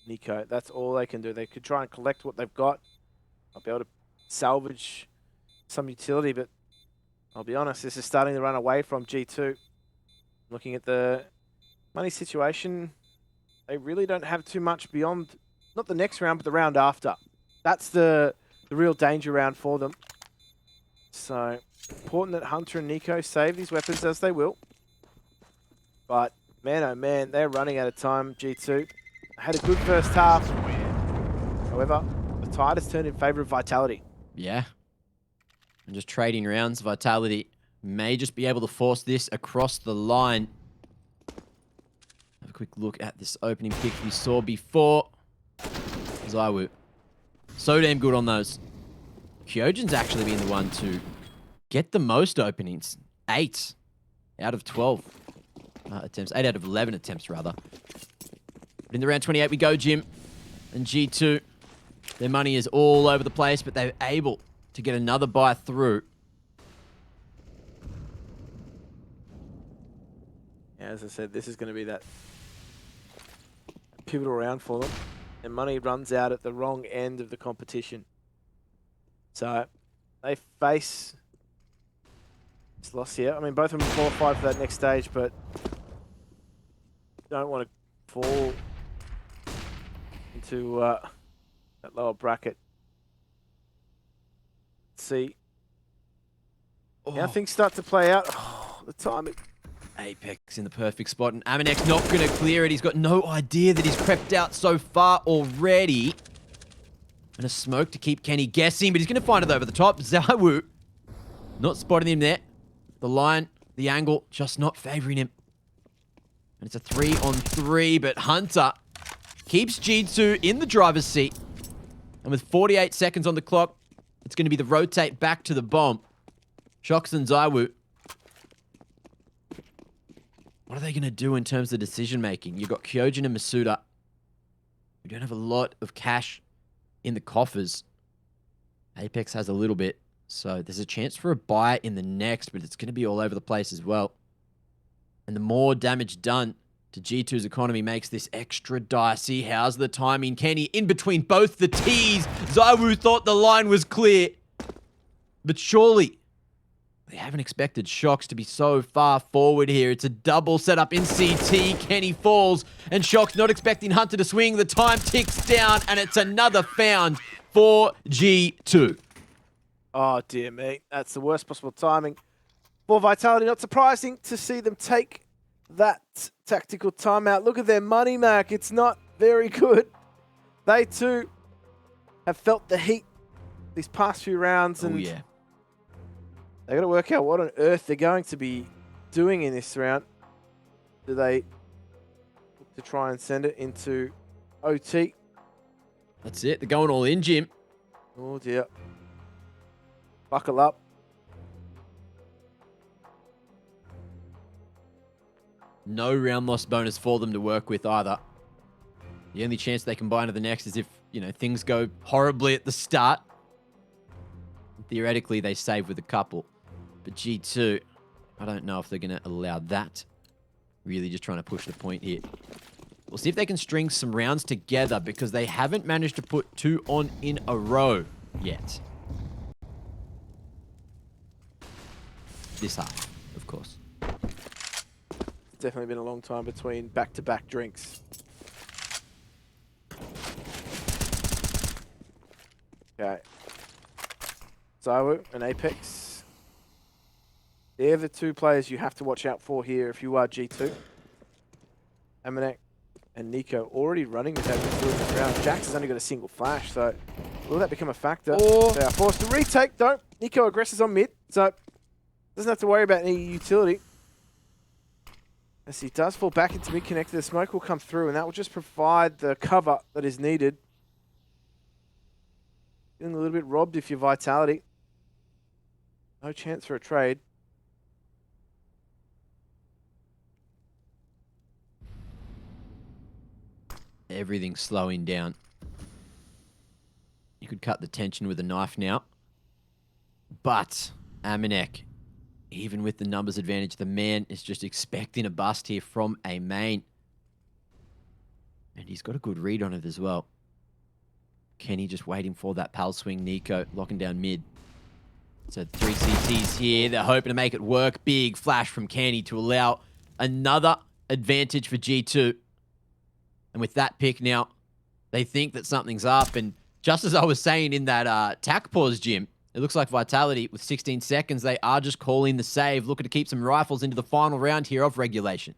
Speaker 2: NiKo, that's all they can do. They could try and collect what they've got. I'll be able to salvage some utility, but I'll be honest, this is starting to run away from G2. Looking at the money situation, they really don't have too much beyond, not the next round, but the round after. That's the real danger round for them. So, important that Hunter and NiKo save these weapons as they will. But, man, oh man, they're running out of time, G2. Had a good first half. However, the tide has turned in favor of Vitality.
Speaker 1: Yeah. And just trading rounds, Vitality may just be able to force this across the line. Have a quick look at this opening pick we saw before. ZywOo. So damn good on those. Kyojin's actually been the one to get the most openings. 8 out of 12 attempts. 8 out of 11 attempts, rather. But in the round 28 we go, Jim. And G2, their money is all over the place, but they're able to get another buy through.
Speaker 2: Yeah, as I said, this is going to be that pivotal round for them. And money runs out at the wrong end of the competition. So they face this loss here. I mean, both of them qualified for that next stage, but don't want to fall into that lower bracket. Let's see how things start to play out. Oh, the timing.
Speaker 1: Apex in the perfect spot, and AmaNEk's not going to clear it. He's got no idea that he's crept out so far already. And a smoke to keep Kenny guessing, but he's going to find it over the top. ZywOo not spotting him there. The line, the angle, just not favoring him. And it's a 3-on-3, but Hunter keeps G2 in the driver's seat. And with 48 seconds on the clock, it's going to be the rotate back to the bomb. Shox and ZywOo. What are they going to do in terms of decision-making? You've got Kyojin and misutaaa. We don't have a lot of cash in the coffers. Apex has a little bit. So there's a chance for a buy in the next, but it's going to be all over the place as well. And the more damage done to G2's economy makes this extra dicey. How's the timing? Kenny in between both the T's. ZywOo thought the line was clear. But surely they haven't expected Shox to be so far forward here. It's a double setup in CT. Kenny falls, and Shox not expecting Hunter to swing. The time ticks down, and it's another found for G2.
Speaker 2: Oh, dear me. That's the worst possible timing. for Vitality. Not surprising to see them take that tactical timeout. Look at their money, Mac. It's not very good. They too have felt the heat these past few rounds, and
Speaker 1: yeah.
Speaker 2: they got to work out what on earth they're going to be doing in this round. Do they look to try and send it into OT?
Speaker 1: That's it. They're going all in, Jim.
Speaker 2: Oh dear. Buckle up.
Speaker 1: No round loss bonus for them to work with either. The only chance they can buy into the next is if, you know, things go horribly at the start. Theoretically, they save with a couple. But G2, I don't know if they're going to allow that. Really just trying to push the point here. We'll see if they can string some rounds together because they haven't managed to put 2 on in a row yet. This half, of course.
Speaker 2: It's definitely been a long time between back-to-back drinks. Okay. ZywOo and Apex. They're the two players you have to watch out for here if you are G2. AmaNEk and NiKo already running with that in this round. Jax has only got a single flash, so will that become a factor?
Speaker 1: Or
Speaker 2: they are forced to retake. Don't. NiKo aggresses on mid, so doesn't have to worry about any utility. As he does fall back into mid connector, the smoke will come through, and that will just provide the cover that is needed. Feeling a little bit robbed if you're Vitality. No chance for a trade.
Speaker 1: everything's slowing down. You could cut the tension with a knife now. But AmaNEk, even with the numbers advantage, the man is just expecting a bust here from a main. And he's got a good read on it as well. Kenny just waiting for that pal swing. NiKo locking down mid. So 3 CTs here. They're hoping to make it work. Big flash from Kenny to allow another advantage for G2. And with that pick now, they think that something's up. And just as I was saying in that tack pause, Jim, it looks like Vitality, with 16 seconds, they are just calling the save, looking to keep some rifles into the final round here of regulation.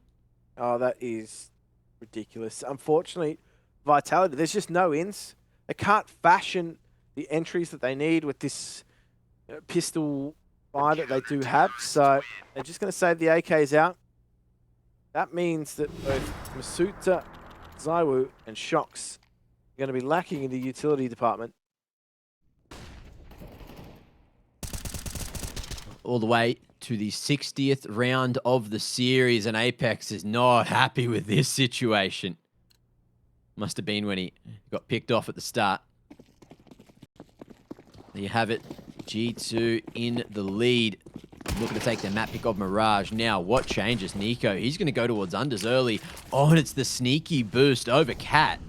Speaker 2: Oh, that is ridiculous. Unfortunately, Vitality, there's just no ins. They can't fashion the entries that they need with this pistol fire that they do have. So they're just going to save the AKs out. That means that both misutaaa, ZywOo, and Shox are going to be lacking in the utility department.
Speaker 1: All the way to the 60th round of the series, and Apex is not happy with this situation. Must have been when he got picked off at the start. There you have it. G2 in the lead. Looking to take their map pick of Mirage. Now, what changes? NiKo, he's going to go towards unders early. Oh, and it's the sneaky boost over Cat.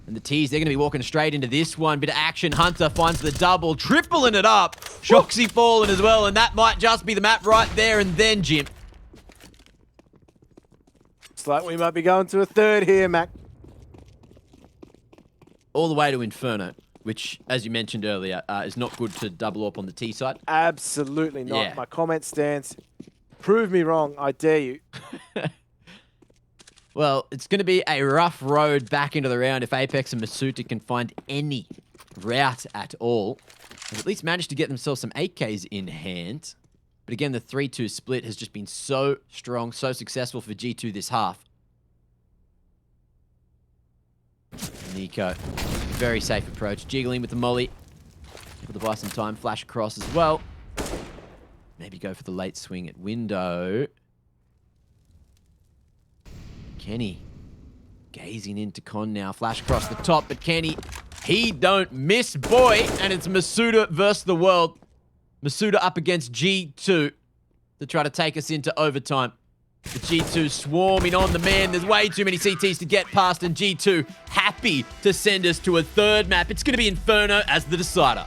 Speaker 1: And the T's, they're going to be walking straight into this one. Bit of action. Hunter finds the double, tripling it up. Shoxy falling as well, and that might just be the map right there and then, Jim.
Speaker 2: Looks like we might be going to a third here, Mac.
Speaker 1: All the way to Inferno, which, as you mentioned earlier, is not good to double up on the T side.
Speaker 2: Absolutely not.
Speaker 1: Yeah.
Speaker 2: My comment stands. Prove me wrong, I dare you.
Speaker 1: Well, it's going to be a rough road back into the round if Apex and misutaaa can find any route at all. They've at least managed to get themselves some 8Ks in hand. But again, the 3-2 split has just been so strong, so successful for G2 this half. NiKo, very safe approach. Jiggling with the molly. Able to buy some time. Flash across as well. Maybe go for the late swing at window. Kenny gazing into Con now. Flash across the top, but Kenny, he don't miss, boy. And it's misutaaa versus the world. misutaaa up against G2 to try to take us into overtime. The G2 swarming on the man. There's way too many CTs to get past, and G2 happy to send us to a third map. It's going to be Inferno as the decider.